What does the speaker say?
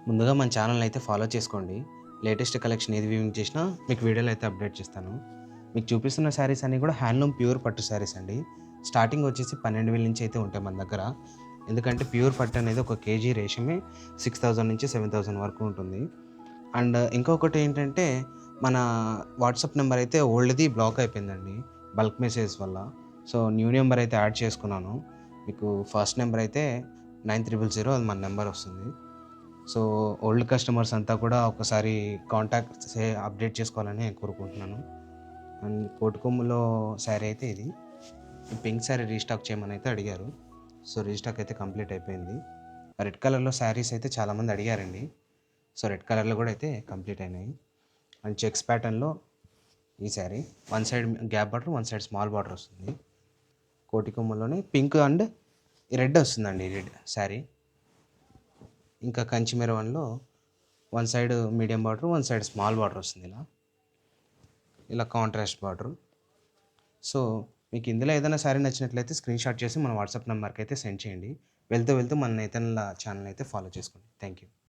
ముందుగా మన ఛానల్‌ని అయితే ఫాలో చేసుకోండి. లేటెస్ట్ కలెక్షన్ ఏది వీవింగ్ చేసినా మీకు వీడియోలో అయితే అప్డేట్ చేస్తాను. మీకు చూపిస్తున్న శారీస్ అన్నీ కూడా హ్యాండ్లూమ్ ప్యూర్ పట్టు శారీస్ అండి. స్టార్టింగ్ వచ్చేసి 12,000 నుంచి అయితే ఉంటాయి మన దగ్గర. ఎందుకంటే ప్యూర్ పట్టు అనేది ఒక కేజీ రేషమే 6,000 నుంచి 7,000 వరకు ఉంటుంది. అండ్ ఇంకొకటి ఏంటంటే మన వాట్సాప్ నెంబర్ అయితే ఓల్డ్‌ది బ్లాక్ అయిపోయిందండి బల్క్ మెసేజెస్ వల్ల. సో, న్యూ నెంబర్ అయితే యాడ్ చేసుకున్నాను. మీకు ఫస్ట్ నెంబర్ అయితే 9300 అది మన నెంబర్ వస్తుంది. సో, ఓల్డ్ కస్టమర్స్ అంతా కూడా ఒకసారి కాంటాక్ట్సే అప్డేట్ చేసుకోవాలని కోరుకుంటున్నాను. అండ్ కోటికొమ్ములో శారీ అయితే ఇది. ఈ పింక్ శారీ రీస్టాక్ చేయమని అయితే అడిగారు. సో, రీస్టాక్ అయితే కంప్లీట్ అయిపోయింది. రెడ్ కలర్‌లో శారీస్ అయితే చాలామంది అడిగారండి. సో, రెడ్ కలర్‌లో కూడా అయితే కంప్లీట్ అయినాయి. అండ్ చెక్స్ ప్యాటర్న్‌లో ఈ sari. One side gap border, one side small border వస్తుంది. కోటికొమ్మలోనే పింక్ అండ్ రెడ్ వస్తుందండి. రెడ్ శారీ. ఇంకా కంచి మెరవన్‌లో one side medium border, one side small border వస్తుంది ఇలా. ఇలా కాంట్రాస్ట్ బార్డరు. సో, మీకు ఇందులో ఏదైనా శారీ నచ్చినట్లయితే స్క్రీన్‌షాట్ చేసి మన వాట్సాప్ నంబర్‌కైతే సెండ్ చేయండి. వెళ్తూ వెళ్తూ మన నేతన్‌ల ఛానెల్‌ని అయితే ఫాలో చేసుకోండి. Thank you.